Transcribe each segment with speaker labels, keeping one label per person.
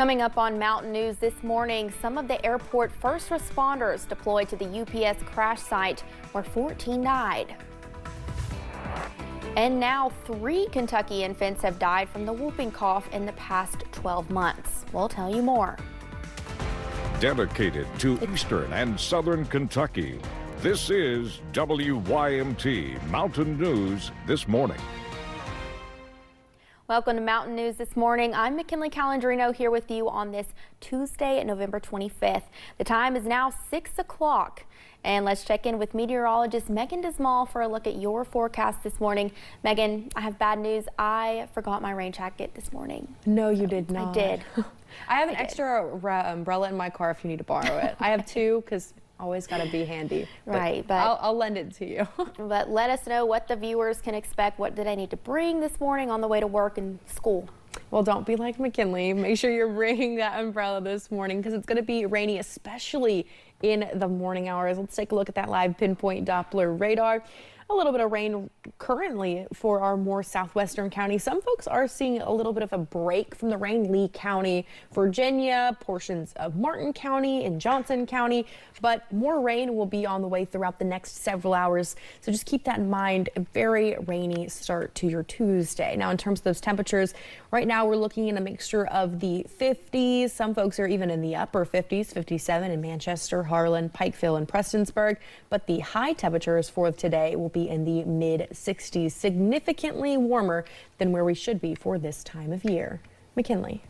Speaker 1: Coming up on Mountain News this morning, some of the airport first responders deployed to the UPS crash site where 14 died. And now 3 Kentucky infants have died from the whooping cough in the past 12 months. We'll tell you more.
Speaker 2: Dedicated to Eastern and Southern Kentucky, this is WYMT Mountain News This Morning.
Speaker 1: Welcome to Mountain News This Morning. I'm McKinley Calandrino here with you on this Tuesday, November 25th. The time is now 6 o'clock. And let's check in with meteorologist Megan Desmal for a look at your forecast this morning. Megan, I have bad news. I forgot my rain jacket this morning.
Speaker 3: No, you did not.
Speaker 1: I did.
Speaker 3: I have an extra umbrella in my car if you need to borrow it. I have 2 because always got to be handy.
Speaker 1: Right,
Speaker 3: but I'll lend it to you.
Speaker 1: But let us know what the viewers can expect. What do they need to bring this morning on the way to work and school?
Speaker 3: Well, don't be like McKinley. Make sure you're bringing that umbrella this morning because it's going to be rainy, especially in the morning hours. Let's take a look at that live pinpoint Doppler radar. A little bit of rain currently for our more southwestern counties. Some folks are seeing a little bit of a break from the rain. Lee County, Virginia, portions of Martin County and Johnson County, but more rain will be on the way throughout the next several hours. So just keep that in mind. A very rainy start to your Tuesday. Now, in terms of those temperatures, right now we're looking in a mixture of the 50s. Some folks are even in the upper 50s, 57 in Manchester, Harlan, Pikeville, and Prestonsburg. But the high temperatures for today will be in the mid 60s, significantly warmer than where we should be for this time of year. McKinley.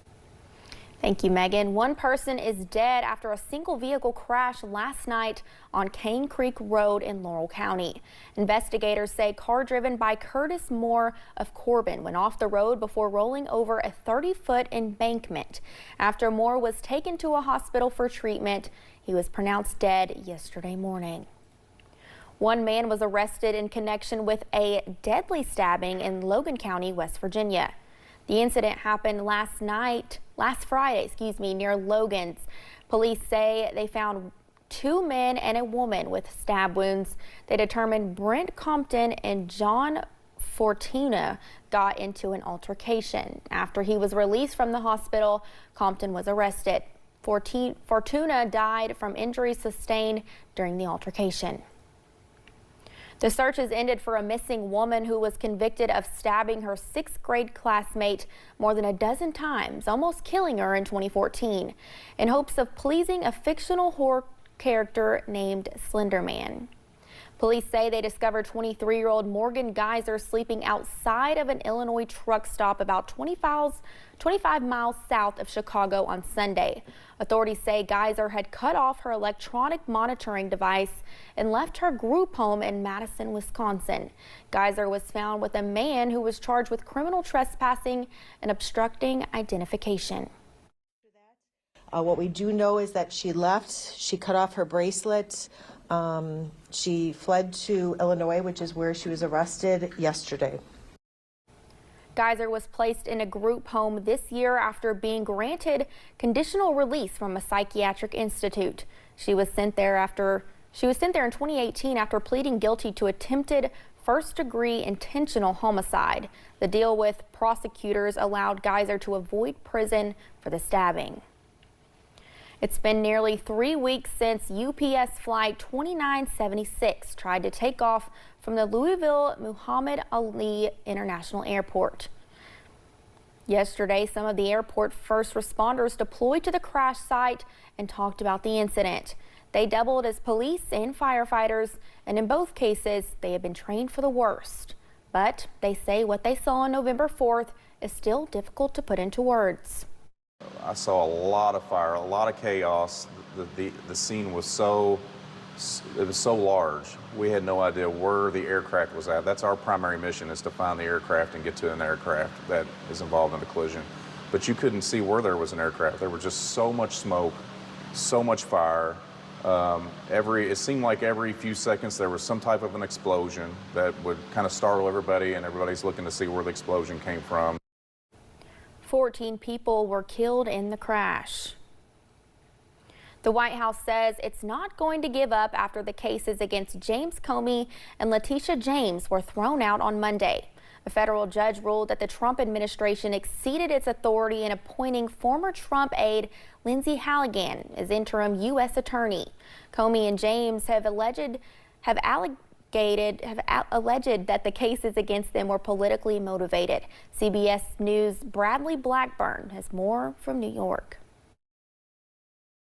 Speaker 1: Thank you, Megan. One person is dead after a single vehicle crash last night on Cane Creek Road in Laurel County. Investigators say car driven by Curtis Moore of Corbin went off the road before rolling over a 30-foot embankment. After Moore was taken to a hospital for treatment, he was pronounced dead yesterday morning. One man was arrested in connection with a deadly stabbing in Logan County, West Virginia. The incident happened last Friday, near Logan's. Police say they found 2 men and a woman with stab wounds. They determined Brent Compton and John Fortuna got into an altercation. After he was released from the hospital, Compton was arrested. Fortuna died from injuries sustained during the altercation. The searches ended for a missing woman who was convicted of stabbing her 6th grade classmate more than a dozen times, almost killing her in 2014, in hopes of pleasing a fictional horror character named Slender Man. Police say they discovered 23-year-old Morgan Geyser sleeping outside of an Illinois truck stop about 25 miles south of Chicago on Sunday. Authorities say Geyser had cut off her electronic monitoring device and left her group home in Madison, Wisconsin. Geyser was found with a man who was charged with criminal trespassing and obstructing identification.
Speaker 4: What we do know is that she left, she cut off her bracelet, she fled to Illinois, which is where she was arrested yesterday.
Speaker 1: Geyser was placed in a group home this year after being granted conditional release from a psychiatric institute. She was sent there in 2018 after pleading guilty to attempted first-degree intentional homicide. The deal with prosecutors allowed Geyser to avoid prison for the stabbing. It's been nearly 3 weeks since UPS Flight 2976 tried to take off from the Louisville Muhammad Ali International Airport. Yesterday, some of the airport first responders deployed to the crash site and talked about the incident. They doubled as police and firefighters, and in both cases, they have been trained for the worst. But they say what they saw on November 4th is still difficult to put into words.
Speaker 5: I saw a lot of fire, a lot of chaos. The scene was so large. We had no idea where the aircraft was at. That's our primary mission, is to find the aircraft and get to an aircraft that is involved in the collision. But you couldn't see where there was an aircraft. There was just so much smoke, so much fire. It seemed like every few seconds there was some type of an explosion that would kind of startle everybody, and everybody's looking to see where the explosion came from.
Speaker 1: 14 people were killed in the crash. The White House says it's not going to give up after the cases against James Comey and Letitia James were thrown out on Monday. A federal judge ruled that the Trump administration exceeded its authority in appointing former Trump aide Lindsay Halligan as interim U.S. attorney. Comey and James have alleged that the cases against them were politically motivated. CBS News' Bradley Blackburn has more from New York.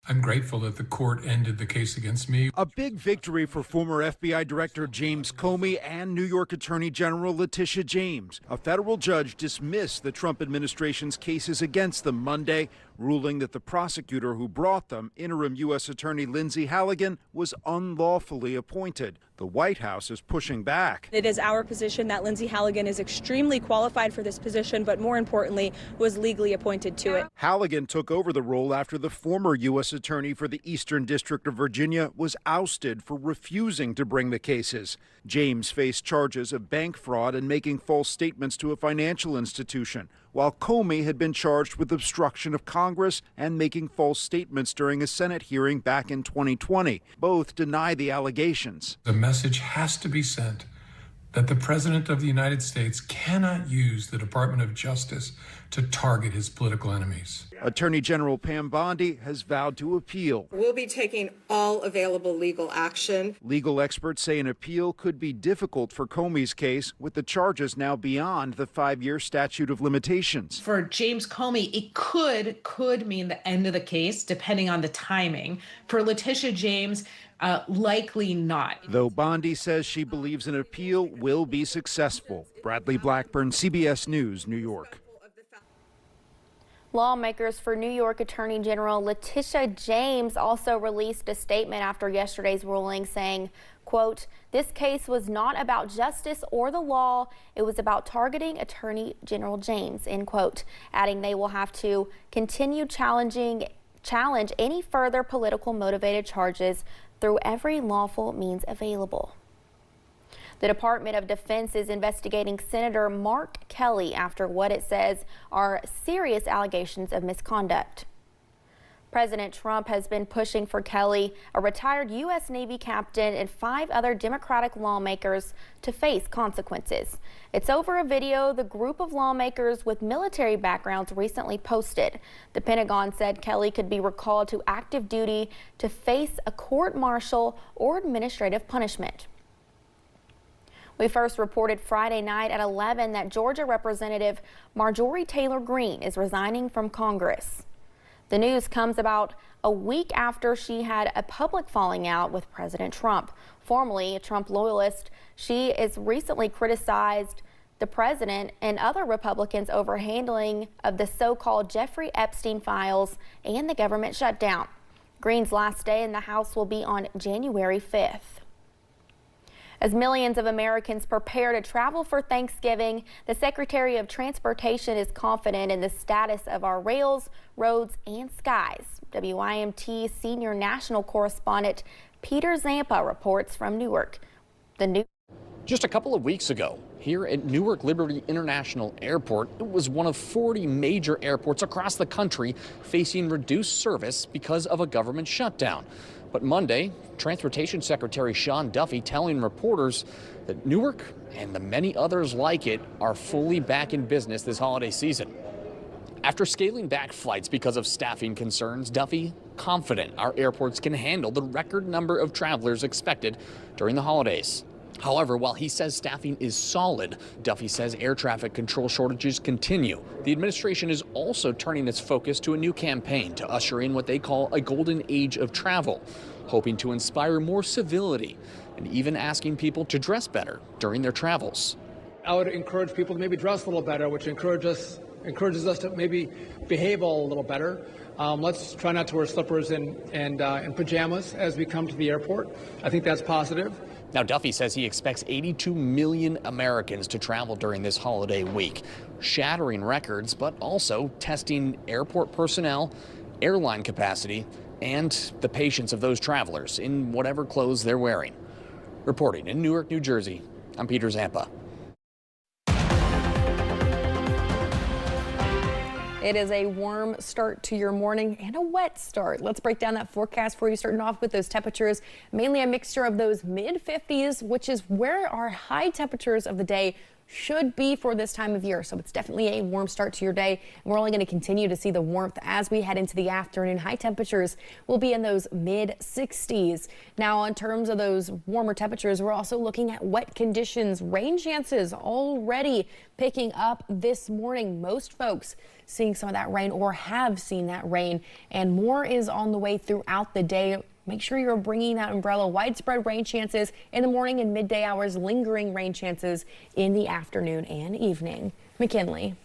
Speaker 6: I'm grateful that the court ended the case against me.
Speaker 7: A big victory for former FBI Director James Comey and New York Attorney General Letitia James. A federal judge dismissed the Trump administration's cases against them Monday, ruling that the prosecutor who brought them, interim U.S. Attorney Lindsay Halligan, was unlawfully appointed. The White House is pushing back.
Speaker 8: It is our position that Lindsay Halligan is extremely qualified for this position, but more importantly, was legally appointed to it.
Speaker 7: Halligan took over the role after the former U.S. Attorney for the Eastern District of Virginia was ousted for refusing to bring the cases. James faced charges of bank fraud and making false statements to a financial institution, while Comey had been charged with obstruction of Congress and making false statements during a Senate hearing back in 2020. Both deny the allegations.
Speaker 6: The message has to be sent that the President of the United States cannot use the Department of Justice to target his political enemies.
Speaker 7: Attorney General Pam Bondi has vowed to appeal.
Speaker 9: We'll be taking all available legal action.
Speaker 7: Legal experts say an appeal could be difficult for Comey's case, with the charges now beyond the 5-year statute of limitations.
Speaker 10: For James Comey, it could mean the end of the case, depending on the timing. For Letitia James, likely not.
Speaker 7: Though Bondi says she believes an appeal will be successful. Bradley Blackburn, CBS News, New York.
Speaker 1: Lawmakers for New York Attorney General Letitia James also released a statement after yesterday's ruling saying, quote, "This case was not about justice or the law. It was about targeting Attorney General James," end quote, adding they will have to continue challenge any further political motivated charges through every lawful means available. The Department of Defense is investigating Senator Mark Kelly after what it says are serious allegations of misconduct. President Trump has been pushing for Kelly, a retired U.S. Navy captain, and 5 other Democratic lawmakers to face consequences. It's over a video the group of lawmakers with military backgrounds recently posted. The Pentagon said Kelly could be recalled to active duty to face a court-martial or administrative punishment. We first reported Friday night at 11 that Georgia Representative Marjorie Taylor Greene is resigning from Congress. The news comes about a week after she had a public falling out with President Trump. Formerly a Trump loyalist, she has recently criticized the president and other Republicans over handling of the so-called Jeffrey Epstein files and the government shutdown. Greene's last day in the House will be on January 5th. As millions of Americans prepare to travel for Thanksgiving, the Secretary of Transportation is confident in the status of our rails, roads, and skies. WIMT senior national correspondent Peter Zampa reports from Newark.
Speaker 11: Just a couple of weeks ago, here at Newark Liberty International Airport, it was one of 40 major airports across the country facing reduced service because of a government shutdown. But Monday, Transportation Secretary Sean Duffy telling reporters that Newark and the many others like it are fully back in business this holiday season. After scaling back flights because of staffing concerns, Duffy confident our airports can handle the record number of travelers expected during the holidays. However, while he says staffing is solid, Duffy says air traffic control shortages continue. The administration is also turning its focus to a new campaign to usher in what they call a golden age of travel, hoping to inspire more civility and even asking people to dress better during their travels.
Speaker 12: I would encourage people to maybe dress a little better, which encourages us to maybe behave a little better. Let's try not to wear slippers and pajamas as we come to the airport. I think that's positive.
Speaker 11: Now, Duffy says he expects 82 million Americans to travel during this holiday week, shattering records, but also testing airport personnel, airline capacity, and the patience of those travelers in whatever clothes they're wearing. Reporting in Newark, New Jersey, I'm Peter Zampa.
Speaker 3: It is a warm start to your morning and a wet start. Let's break down that forecast for you, starting off with those temperatures, mainly a mixture of those mid-50s, which is where our high temperatures of the day should be for this time of year. So it's definitely a warm start to your day. We're only going to continue to see the warmth as we head into the afternoon. High temperatures will be in those mid 60s. Now, in terms of those warmer temperatures, we're also looking at wet conditions. Rain chances already picking up this morning. Most folks seeing some of that rain or have seen that rain, and more is on the way throughout the day. Make sure you're bringing that umbrella. Widespread rain chances in the morning and midday hours, lingering rain chances in the afternoon and evening. McKinley.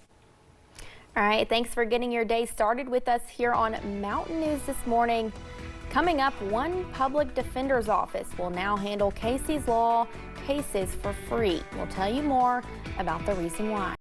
Speaker 1: All right, thanks for getting your day started with us here on Mountain News this morning. Coming up, one public defender's office will now handle Casey's Law cases for free. We'll tell you more about the reason why.